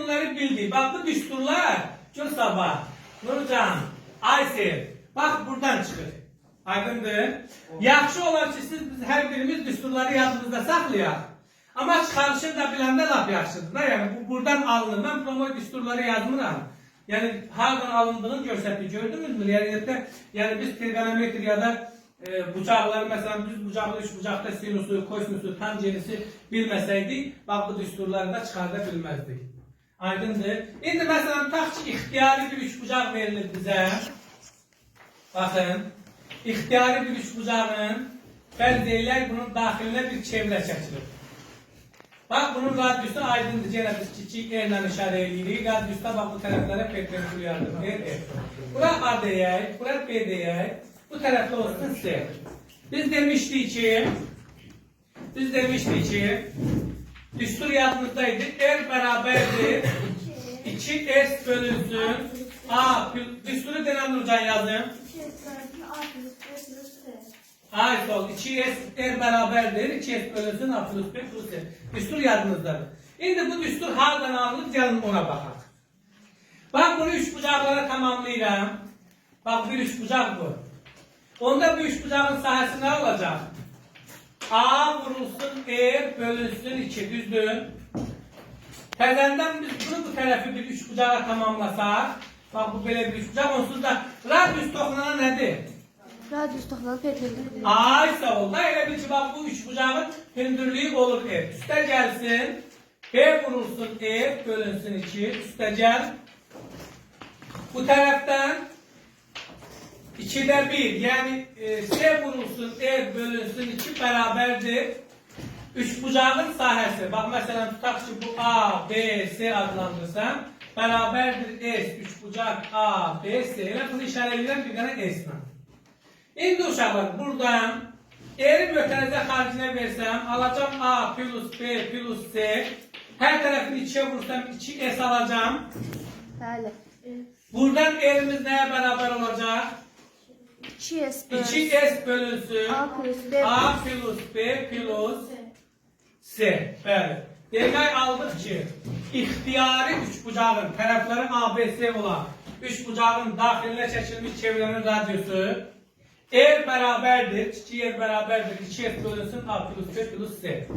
bunları bildik. Bak bu düsturlar. Gün sabah. Nurcan, Aysel. Bak buradan çıkır. Aydındır. Yaxşı olan ki siz her birimiz düsturları yadımızda saklayaq. Ama çıkarışını da bilende laf yaxşıdır. Yani bu buradan alınır. Ben promo düsturları yazmıram. Yani hardan alındığını gösterdi. Gördünüz mü? Yani biz trigonometri ya da bucaqları mesela düz bucaqlı, üç bucaqda sinusu, kosinüsü, tangenisi bilmeseydik, bak bu düsturları da çıkarda bilmezdik. Aydındır. Şimdi mesela tutaq ki ixtiyari bir üç bucaq verilir bize. Bakın. İxtiyari bir üç bucağın fərz eləyək bunun daxilinə bir çevrə çəkilir. Bak bunun radyosu aydındır. Gene biz kiçik E ilə işarə edirik. Radyosuda bak bu tərəflərə perpendikulyardır. Bura A deyək, bura B deyək. Bu tərəfdə olsun C. Biz demiştik ki düstur yadınızdaydı. R bərabərdir 2S bölünsün A. Düsturu denən Nurcan yazın. Hayır sol. 2S R beraberdir. 2S bölünsün A plus B plus C. Düstur yadınızdadır. Şimdi bu düstur hardan alınır? Gelin ona bakalım. Bak bunu üç bucaklara tamamlayacağım. Bak bir üç bucak bu. Onda bu üç bucağın sahası ne olacak? A vurulsun R bölünsün 2. Düzdür. Təzəndən biz bunu bu tərəfi bir üç bucağa tamamlasak. Bak bu böyle bir üç bucak. Onsuz da radius toxunana nədir? Radius toxunan perpendikulär. Ay sağ ol. Da elə bil ki bak bu üç bucağın hündürlüğü olur R. Üste gelsin. B vurulsun R bölünsün 2. Üste gel. Bu taraftan 2'de 1 yani C vurulsun R bölünsün 2 beraberdir. Üç bucağın sahəsi. Bak mesela tutaq ki bu A, B, C adlandırsam beraberdir S. Üç bucaq A, B, C. Elə bunu işarələyirəm bir dənə S ilə. İndi uşaqlar buradan R'i mötənizə xaricinə versəm alacağım A plus B plus C. Hər tərəfini 2'ye vursam 2S alacağım. Bəli. Buradan R'imiz nəyə bərabər olacaq? 2S bölünsün A plus B A plus B plus C. Bəli. Demək aldıq ki, ixtiyari üç bucağın tərəfləri ABC olan üç bucağın daxilinə çəkilmiş çevrənin radyosu R bərabərdir, 2 R bərabərdir, 2S bölünsün A plus B plus C.